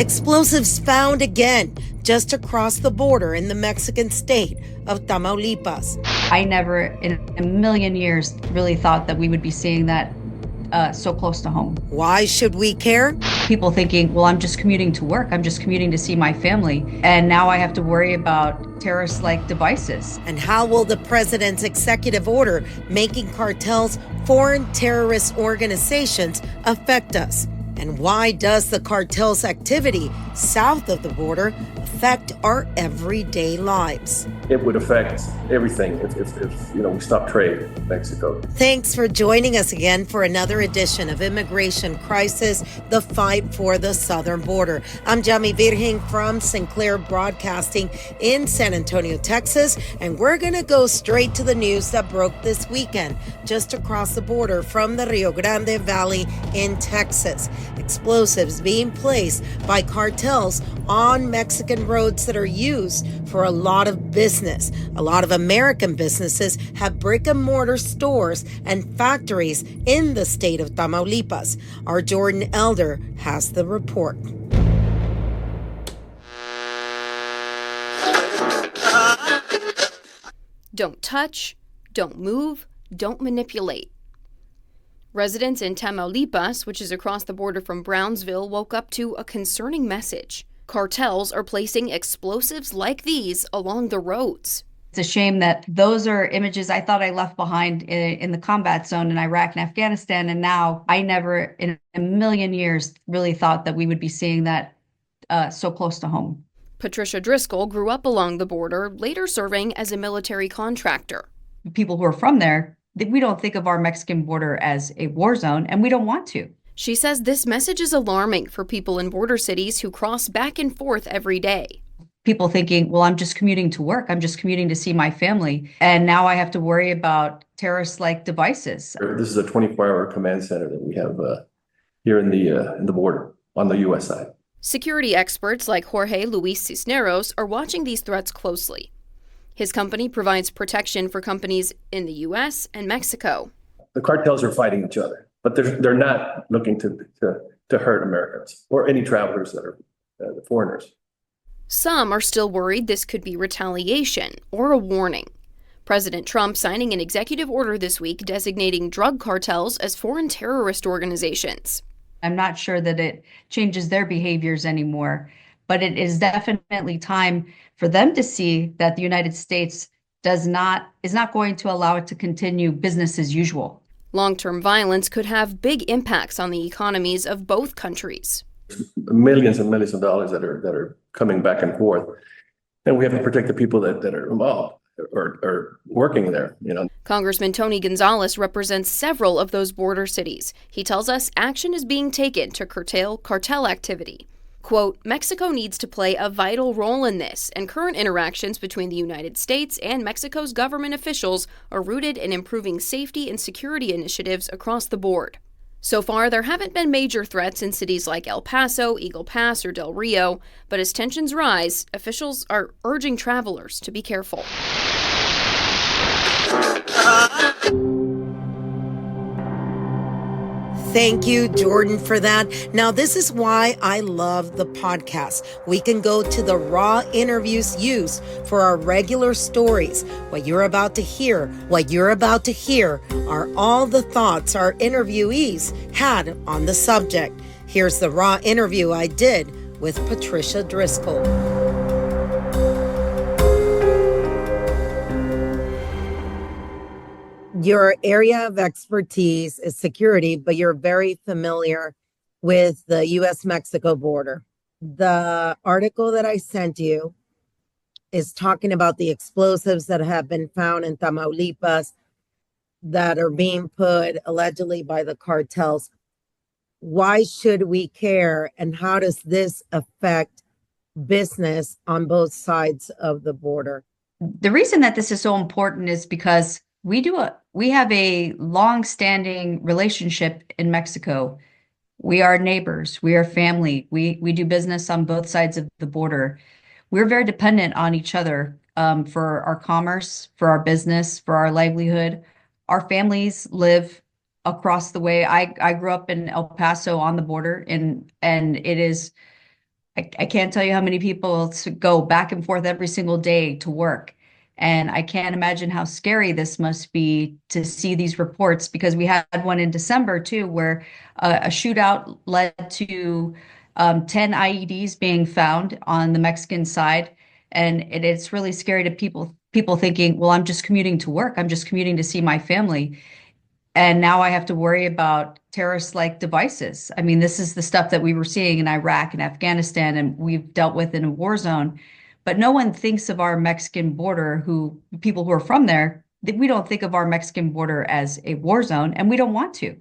Explosives found again just across the border in the Mexican state of Tamaulipas. I never in a million years really thought that we would be seeing that so close to home. Why should we care? People thinking, well, I'm just commuting to work. I'm just commuting to see my family. And now I have to worry about terrorist-like devices. And how will the president's executive order making cartels foreign terrorist organizations affect us? And why does the cartel's activity south of the border affect our everyday lives? It would affect everything if we stop trade with Mexico. Thanks for joining us again for another edition of Immigration Crisis, the fight for the southern border. I'm Yami Virgin from Sinclair Broadcasting in San Antonio, Texas, and we're going to go straight to the news that broke this weekend, just across the border from the Rio Grande Valley in Texas. Explosives being placed by cartels on Mexican roads that are used for a lot of business. A lot of American businesses have brick and mortar stores and factories in the state of Tamaulipas. Our Jordan Elder has the report. Don't touch, don't move, don't manipulate. Residents in Tamaulipas, which is across the border from Brownsville, woke up to a concerning message. Cartels are placing explosives like these along the roads. It's a shame that those are images I thought I left behind in the combat zone in Iraq and Afghanistan. And now I never in a million years really thought that we would be seeing that so close to home. Patricia Driscoll grew up along the border, later serving as a military contractor. People who are from there, we don't think of our Mexican border as a war zone, and we don't want to. She says this message is alarming for people in border cities who cross back and forth every day. People thinking, well, I'm just commuting to work. I'm just commuting to see my family. And now I have to worry about terrorist-like devices. This is a 24-hour command center that we have here in the border on the U.S. side. Security experts like Jorge Luis Cisneros are watching these threats closely. His company provides protection for companies in the U.S. and Mexico. The cartels are fighting each other, but they're not looking to hurt Americans or any travelers that are foreigners. Some are still worried this could be retaliation or a warning. President Trump signing an executive order this week designating drug cartels as foreign terrorist organizations. I'm not sure that it changes their behaviors anymore, but it is definitely time for them to see that the United States is not going to allow it to continue business as usual. Long-term violence could have big impacts on the economies of both countries. Millions and millions of dollars that are coming back and forth, and we have to protect the people that are involved or working there. Congressman Tony Gonzalez represents several of those border cities. He tells us action is being taken to curtail cartel activity. Quote, Mexico needs to play a vital role in this, and current interactions between the United States and Mexico's government officials are rooted in improving safety and security initiatives across the board. So far, there haven't been major threats in cities like El Paso, Eagle Pass, or Del Rio, but as tensions rise, officials are urging travelers to be careful. Thank you, Jordan, for that. Now, this is why I love the podcast. We can go to the raw interviews used for our regular stories. What you're about to hear are all the thoughts our interviewees had on the subject. Here's the raw interview I did with Patricia Driscoll. Your area of expertise is security, but you're very familiar with the U.S.-Mexico border. The article that I sent you is talking about the explosives that have been found in Tamaulipas that are being put allegedly by the cartels. Why should we care, and how does this affect business on both sides of the border? The reason that this is so important is because we have a long-standing relationship in Mexico. We are neighbors. We are family. We do business on both sides of the border. We're very dependent on each other for our commerce, for our business, for our livelihood. Our families live across the way. I grew up in El Paso on the border, and it is I can't tell you how many people go back and forth every single day to work. And I can't imagine how scary this must be to see these reports, because we had one in December too, where a shootout led to 10 IEDs being found on the Mexican side. And it's really scary to people thinking, well, I'm just commuting to work. I'm just commuting to see my family. And now I have to worry about terrorist-like devices. I mean, this is the stuff that we were seeing in Iraq and Afghanistan, and we've dealt with in a war zone. But no one thinks of our Mexican border, people who are from there, we don't think of our Mexican border as a war zone, and we don't want to.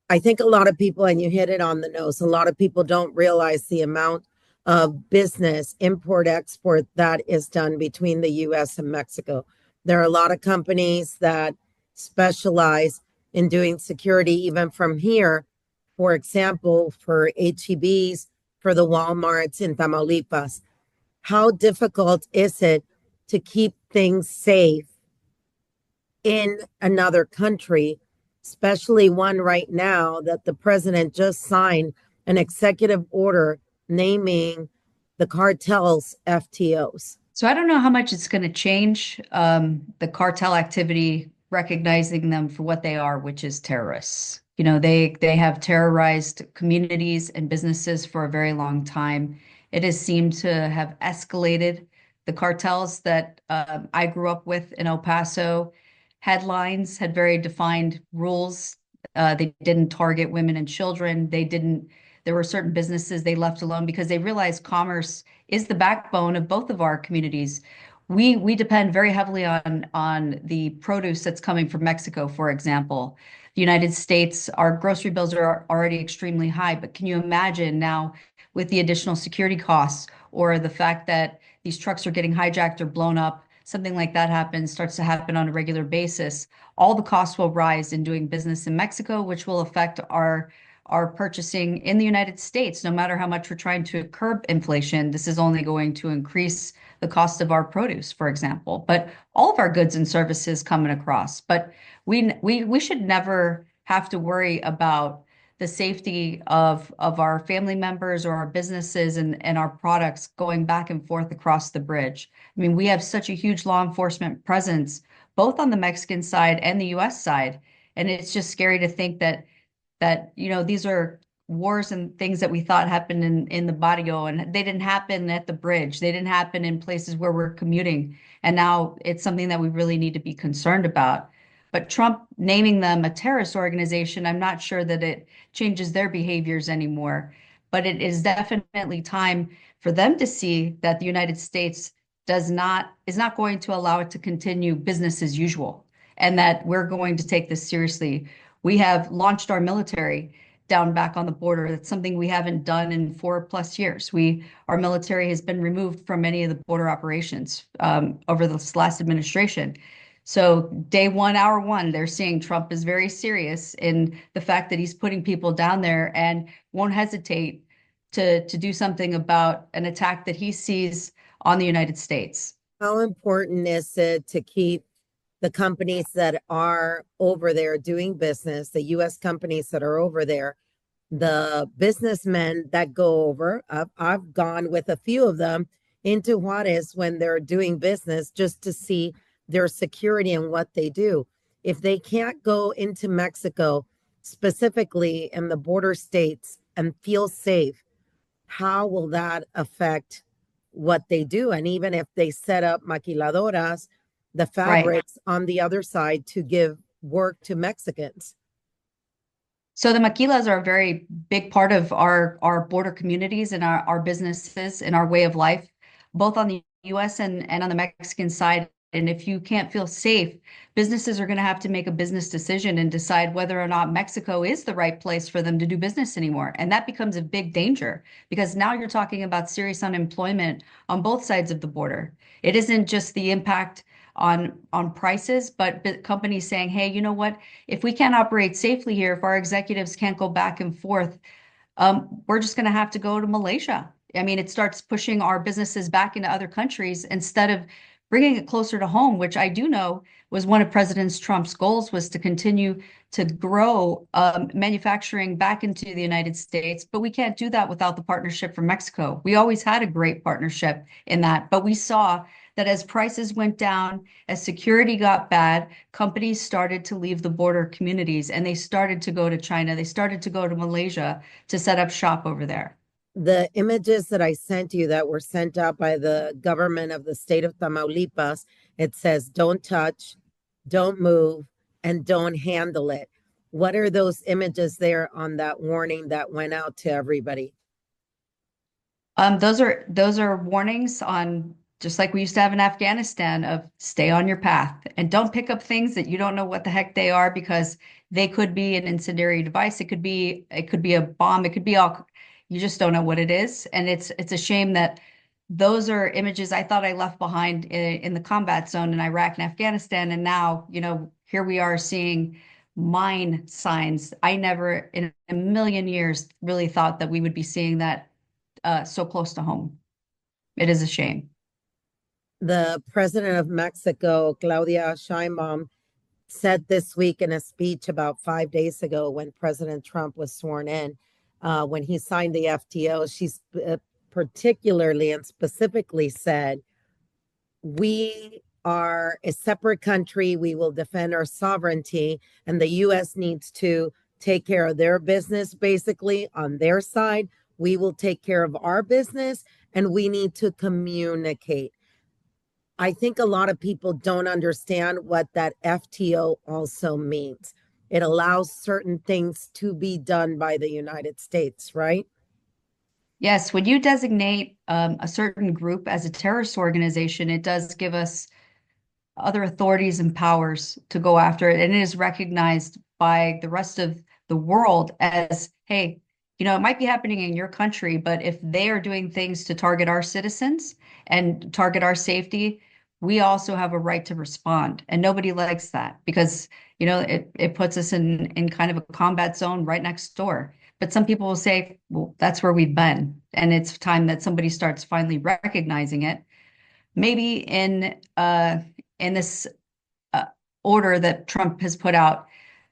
I think a lot of people, and you hit it on the nose, a lot of people don't realize the amount of business, import, export that is done between the US and Mexico. There are a lot of companies that specialize in doing security, even from here, for example, for HEBs, for the Walmarts in Tamaulipas. How difficult is it to keep things safe in another country, especially one right now that the president just signed an executive order naming the cartels FTOs? So I don't know how much it's going to change the cartel activity, recognizing them for what they are, which is terrorists. You know, they have terrorized communities and businesses for a very long time. It has seemed to have escalated. The cartels that I grew up with in El Paso had lines, had very defined rules. They didn't target women and children. There were certain businesses they left alone because they realized commerce is the backbone of both of our communities. We depend very heavily on the produce that's coming from Mexico, for example. The United States, our grocery bills are already extremely high, but can you imagine now with the additional security costs, or the fact that these trucks are getting hijacked or blown up, something like that starts to happen on a regular basis, all the costs will rise in doing business in Mexico, which will affect our purchasing in the United States. No matter how much we're trying to curb inflation, this is only going to increase the cost of our produce, for example. But all of our goods and services coming across. But we should never have to worry about the safety of our family members or our businesses and our products going back and forth across the bridge. I mean, we have such a huge law enforcement presence, both on the Mexican side and the US side. And it's just scary to think that these are wars and things that we thought happened in the barrio, and they didn't happen at the bridge. They didn't happen in places where we're commuting. And now it's something that we really need to be concerned about. But Trump naming them a terrorist organization, I'm not sure that it changes their behaviors anymore. But it is definitely time for them to see that the United States is not going to allow it to continue business as usual, and that we're going to take this seriously. We have launched our military down back on the border. That's something we haven't done in 4+ years. Our military has been removed from many of the border operations over this last administration. So day one, hour one, they're seeing Trump is very serious in the fact that he's putting people down there and won't hesitate to do something about an attack that he sees on the United States. How important is it to keep the companies that are over there doing business, the US companies that are over there, the businessmen that go over? I've gone with a few of them into Juarez when they're doing business just to see their security and what they do. If they can't go into Mexico, specifically in the border states, and feel safe, how will that affect what they do? And even if they set up maquiladoras, the fabrics on the other side to give work to Mexicans. So the maquilas are a very big part of our border communities and our businesses and our way of life, both on the US and on the Mexican side. And if you can't feel safe, businesses are going to have to make a business decision and decide whether or not Mexico is the right place for them to do business anymore. And that becomes a big danger, because now you're talking about serious unemployment on both sides of the border. It isn't just the impact on prices, but companies saying, hey, you know what, if we can't operate safely here, if our executives can't go back and forth, we're just going to have to go to Malaysia. I mean, it starts pushing our businesses back into other countries instead of bringing it closer to home, which I do know was one of President Trump's goals, was to continue to grow manufacturing back into the United States. But we can't do that without the partnership from Mexico. We always had a great partnership in that, but we saw that as prices went down, as security got bad, companies started to leave the border communities and they started to go to China. They started to go to Malaysia to set up shop over there. The images that I sent you that were sent out by the government of the state of Tamaulipas, it says, don't touch, don't move, and don't handle it. What are those images there on that warning that went out to everybody? Those are warnings on, just like we used to have in Afghanistan, of stay on your path and don't pick up things that you don't know what the heck they are, because they could be an incendiary device. It could be a bomb. It could be all, you just don't know what it is. And it's a shame that those are images I thought I left behind in the combat zone in Iraq and Afghanistan. And now, here we are seeing mine signs. I never in a million years really thought that we would be seeing that so close to home. It is a shame. The president of Mexico, Claudia Sheinbaum, said this week in a speech about 5 days ago when President Trump was sworn in, when he signed the FTO, she's particularly and specifically said, we are a separate country. We will defend our sovereignty, and the U.S. needs to take care of their business, basically, on their side. We will take care of our business, and we need to communicate. I think a lot of people don't understand what that FTO also means. It allows certain things to be done by the United States, right? Yes, when you designate a certain group as a terrorist organization, it does give us other authorities and powers to go after it. And it is recognized by the rest of the world as, hey, it might be happening in your country, but if they are doing things to target our citizens and target our safety, we also have a right to respond. And nobody likes that because, it puts us in kind of a combat zone right next door. But some people will say, well, that's where we've been. And it's time that somebody starts finally recognizing it. Maybe in this order that Trump has put out,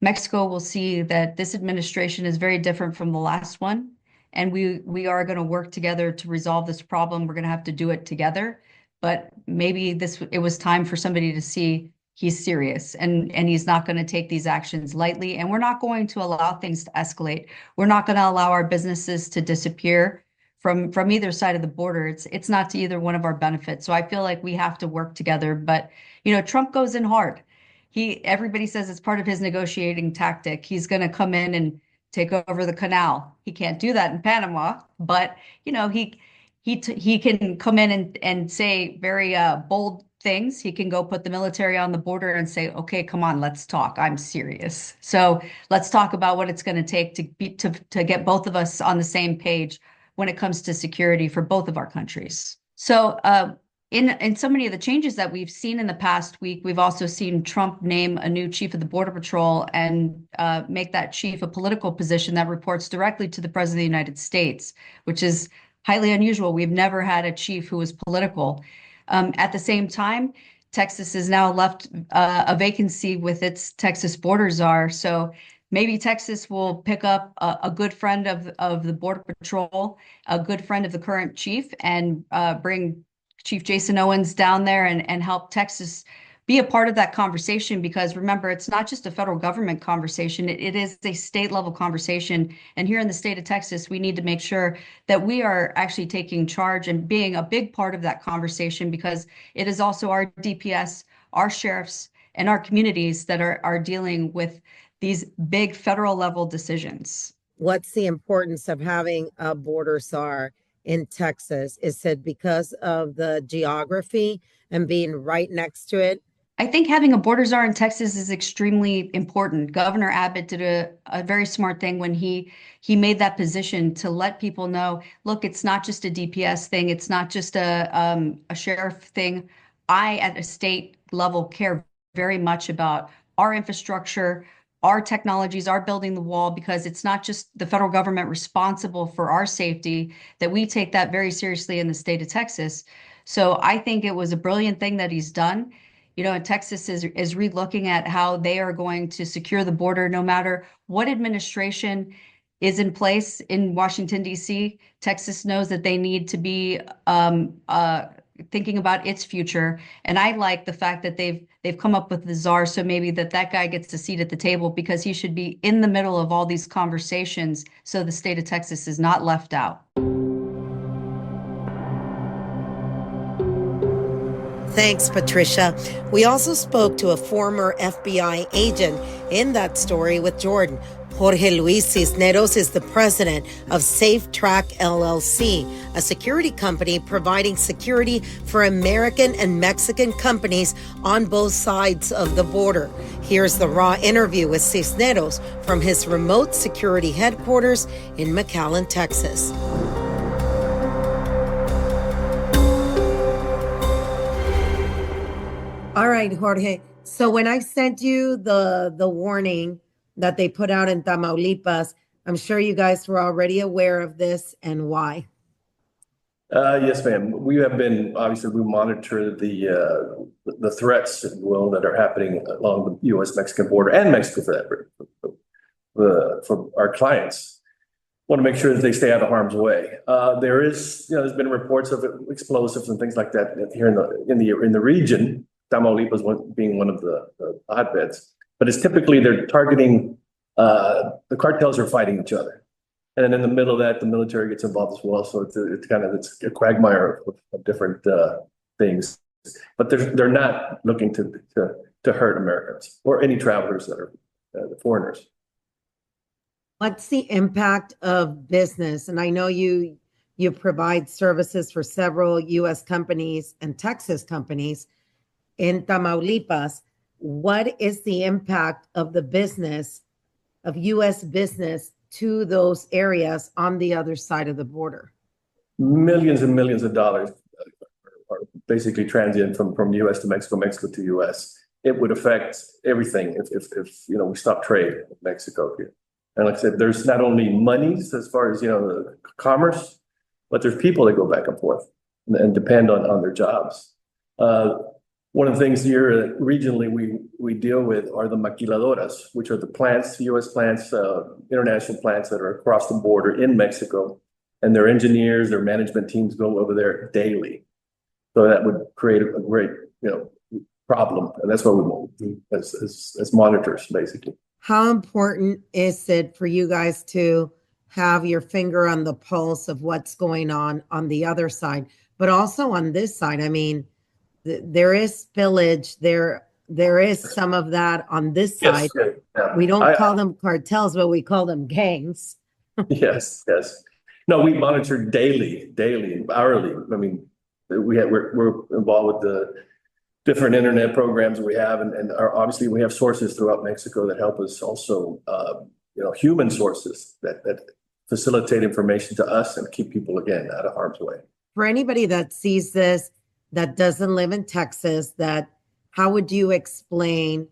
Mexico will see that this administration is very different from the last one. And we are going to work together to resolve this problem. We're going to have to do it together. But maybe it was time for somebody to see he's serious and he's not going to take these actions lightly. And we're not going to allow things to escalate. We're not going to allow our businesses to disappear from either side of the border. It's not to either one of our benefits. So I feel like we have to work together. But, Trump goes in hard. Everybody says it's part of his negotiating tactic. He's going to come in and take over the canal. He can't do that in Panama, but, he can come in and say very bold things. He can go put the military on the border and say, okay, come on, let's talk. I'm serious. So let's talk about what it's going to take to get both of us on the same page when it comes to security for both of our countries. So in so many of the changes that we've seen in the past week, we've also seen Trump name a new chief of the Border Patrol and make that chief a political position that reports directly to the President of the United States, which is highly unusual. We've never had a chief who was political. At the same time, Texas has now left a vacancy with its Texas border czar. So maybe Texas will pick up a good friend of the Border Patrol, a good friend of the current chief, and bring Chief Jason Owens down there and help Texas be a part of that conversation. Because remember, it's not just a federal government conversation. It is a state level conversation. And here in the state of Texas, we need to make sure that we are actually taking charge and being a big part of that conversation, because it is also our DPS, our sheriffs, and our communities that are dealing with these big federal level decisions. What's the importance of having a border czar in Texas? Is it because of the geography and being right next to it? I think having a border czar in Texas is extremely important. Governor Abbott did a very smart thing when he made that position to let people know, look, it's not just a DPS thing. It's not just a sheriff thing. I, at a state level, care very much about our infrastructure, our technologies, our building the wall, because it's not just the federal government responsible for our safety, that we take that very seriously in the state of Texas. So I think it was a brilliant thing that he's done. You know, and Texas is re-looking at how they are going to secure the border no matter what administration is in place in Washington, D.C. Texas knows that they need to be thinking about its future. And I like the fact that they've come up with the czar, so maybe that guy gets a seat at the table because he should be in the middle of all these conversations so the state of Texas is not left out. Thanks, Patricia. We also spoke to a former FBI agent in that story with Jordan. Jorge Luis Cisneros is the president of Safe Track LLC, a security company providing security for American and Mexican companies on both sides of the border. Here's the raw interview with Cisneros from his remote security headquarters in McAllen, Texas. All right, Jorge. So when I sent you the warning that they put out in Tamaulipas, I'm sure you guys were already aware of this and why. Yes, ma'am. We have been, obviously, we monitor the threats, if you will, that are happening along the U.S.-Mexican border and Mexico for that, for our clients. Want to make sure that they stay out of harm's way. There's been reports of explosives and things like that here in the region. Tamaulipas being one of the hotbeds, but it's typically they're targeting the cartels are fighting each other, and then in the middle of that, the military gets involved as well. So it's a quagmire of different things, but they're not looking to hurt Americans or any travelers that are foreigners. What's the impact of business? And I know you provide services for several U.S. companies and Texas companies in Tamaulipas. What is the impact of the business of U.S. business to those areas on the other side of the border? Millions and millions of dollars are basically transient from U.S. to Mexico, Mexico to U.S. It would affect everything if we stop trade with Mexico here. And like I said, there's not only monies as far as the commerce, but there's people that go back and forth and depend on their jobs. One of the things here regionally we deal with are the maquiladoras, which are the plants, U.S. plants, international plants that are across the border in Mexico, and their engineers, their management teams go over there daily. So that would create a great, problem, and that's what we want as monitors, basically. How important is it for you guys to have your finger on the pulse of what's going on the other side, but also on this side? I mean, there is spillage. There is some of that on this side. Yes, yeah. We don't call them cartels, but we call them gangs. Yes. No, we monitor daily, hourly. I mean, we're involved with the different internet programs we have, and obviously we have sources throughout Mexico that help us also, human sources that facilitate information to us and keep people, again, out of harm's way. For anybody that sees this, that doesn't live in Texas, how would you explain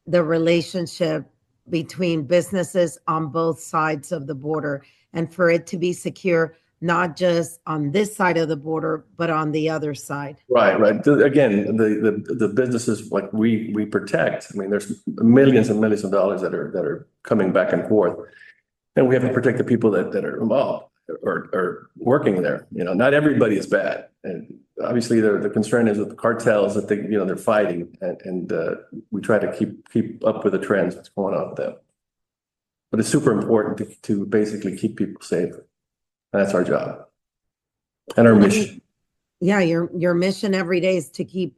the relationship between businesses on both sides of the border, and for it to be secure, not just on this side of the border, but on the other side? Right. Again, the businesses like we protect. I mean, there's millions and millions of dollars that are coming back and forth, and we have to protect the people that are involved or working there. Not everybody is bad, and obviously the concern is with the cartels that they're fighting, and we try to keep up with the trends that's going on with them. But it's super important to basically keep people safe. And that's our job and our mission. Yeah, your mission every day is to keep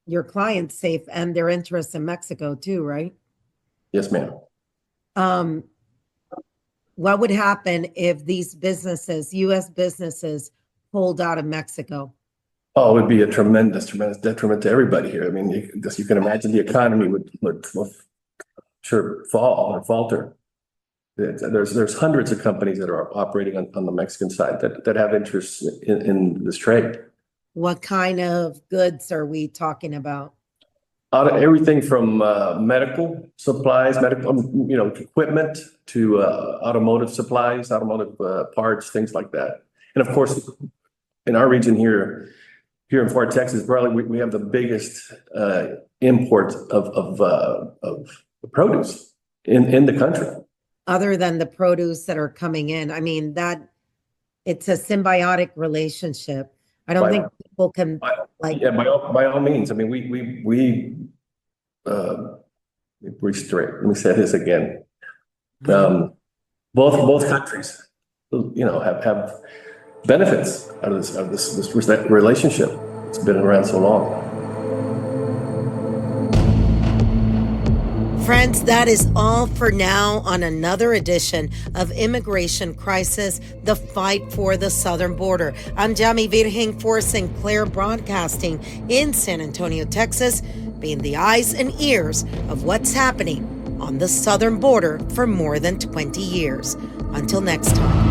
your clients safe and their interests in Mexico too, right? Yes, ma'am. What would happen if these businesses, U.S. businesses, pulled out of Mexico? Oh, it would be a tremendous detriment to everybody here. I mean, you can imagine the economy would sure fall or falter. There's hundreds of companies that are operating on the Mexican side that have interests in this trade. What kind of goods are we talking about? Everything from medical supplies, medical equipment to automotive supplies, automotive parts, things like that. And of course, in our region here, here in Fort Texas, probably we have the biggest import of produce in the country. Other than the produce that are coming in, I mean, that it's a symbiotic relationship. I don't think people can Yeah, by all means. I mean, we restrict. Let me say this again. Both countries, have benefits out of this relationship. It's been around so long. Friends, that is all for now on another edition of Immigration Crisis, the fight for the southern border. I'm Yami Virgin for Sinclair Broadcasting in San Antonio, Texas, being the eyes and ears of what's happening on the southern border for more than 20 years. Until next time.